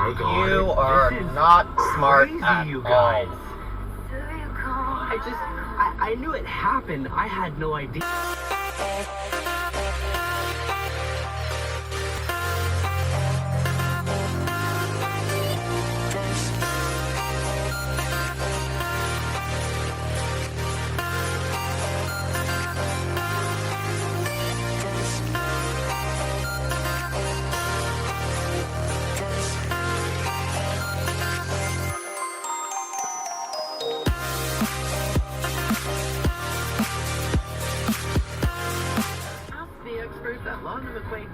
my god. You are not smart at you all. guys. I knew it happened. I had no idea.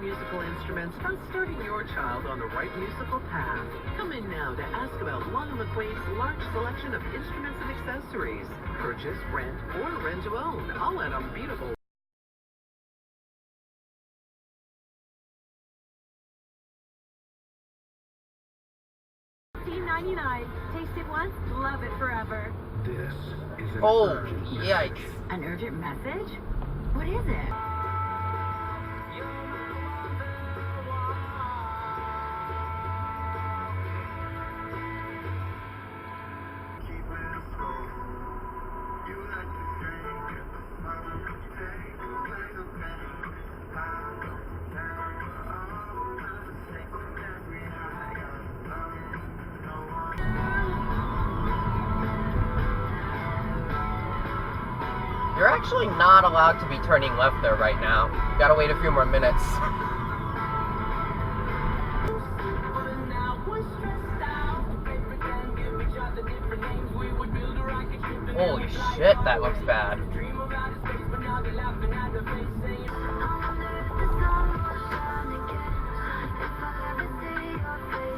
Musical instruments about starting your child on the right musical path. Come in now to ask about Long & McQuaid's large selection of instruments and accessories. Purchase, rent, or rent to own, all at unbeatable. $14.99. Taste it once, love it forever. This is an urgent yikes. Message. An urgent message? What is it? You're actually not allowed to be turning left there right now. You gotta wait a few more minutes. Holy shit, that looks bad.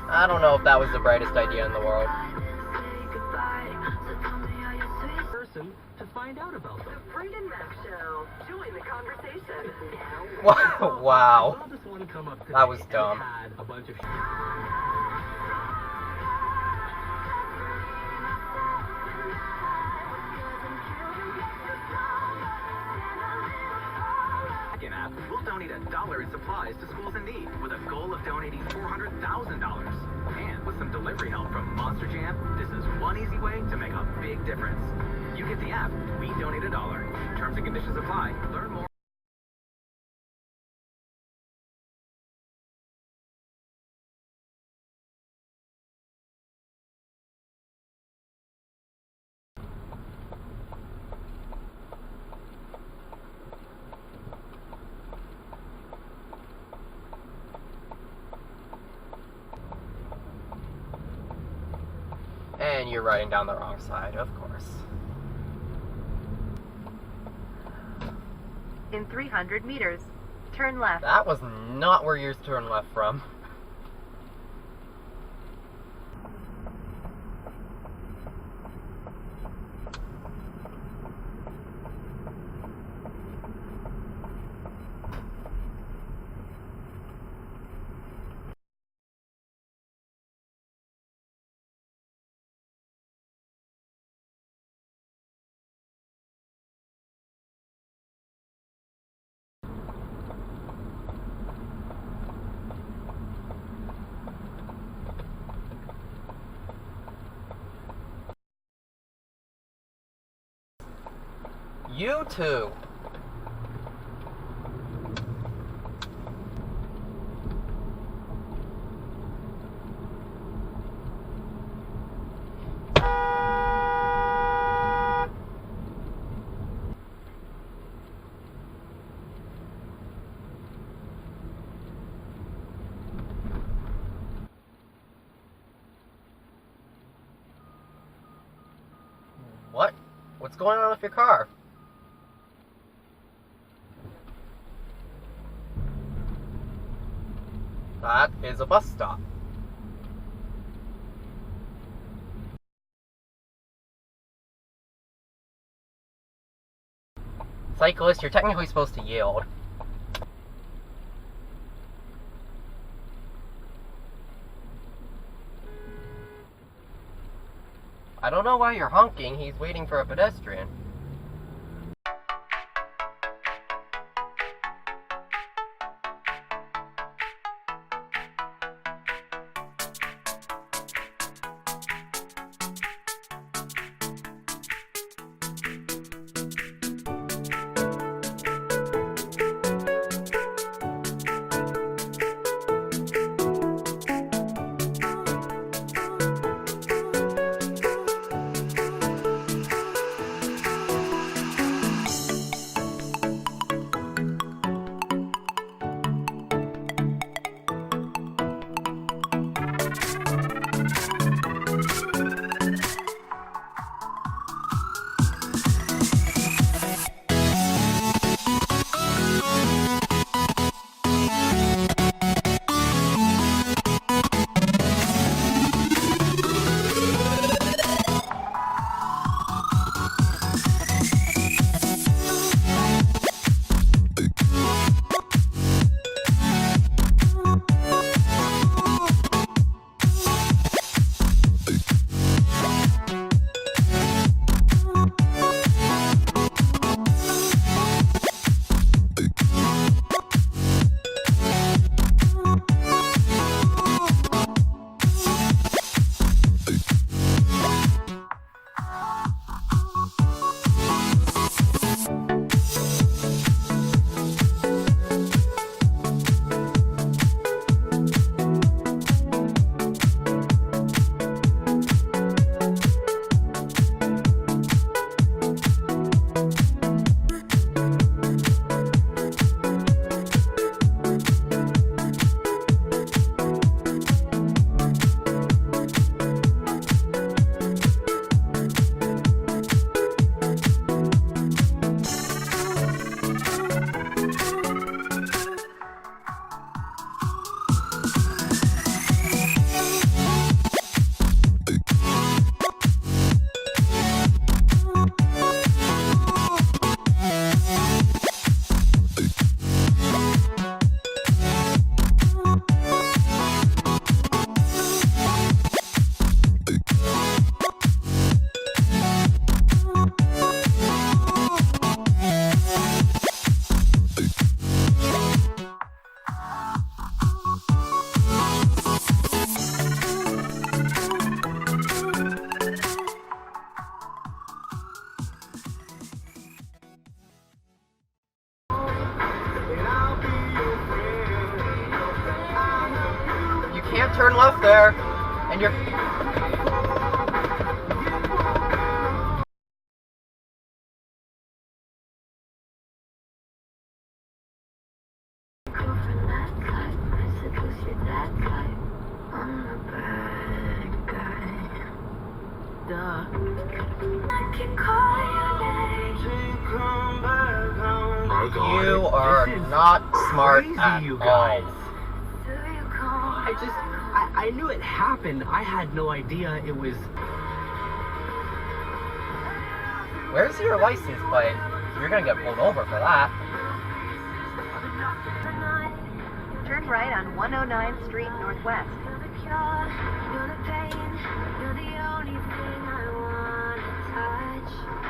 I don't know if that was the brightest idea in the world. Person to find out about them. The Freedom Mac Show. Join the conversation. Wow. I saw this one come up today, That was and it dumb. had a bunch of app, we'll donate $1 in supplies to schools in need with a goal of donating $400,000. And with some delivery help from Monster Jam, this is one easy way to make a big difference. You get the app, we donate $1. Terms and conditions apply. Learn more. And you're riding down the wrong side, of course. In 300 meters, turn left. That was not where you're turning left from. You too. What? What's going on with your car? That is a bus stop. Cyclist, you're technically supposed to yield. I don't know why you're honking. He's waiting for a pedestrian. turn left there, and you're... You are not smart at you all. guys. I knew it happened. I had no idea it was. Where's your license plate? You're gonna get pulled over for that. Turn right on 109th Street Northwest. You're the pain, you're the only thing I wanna touch.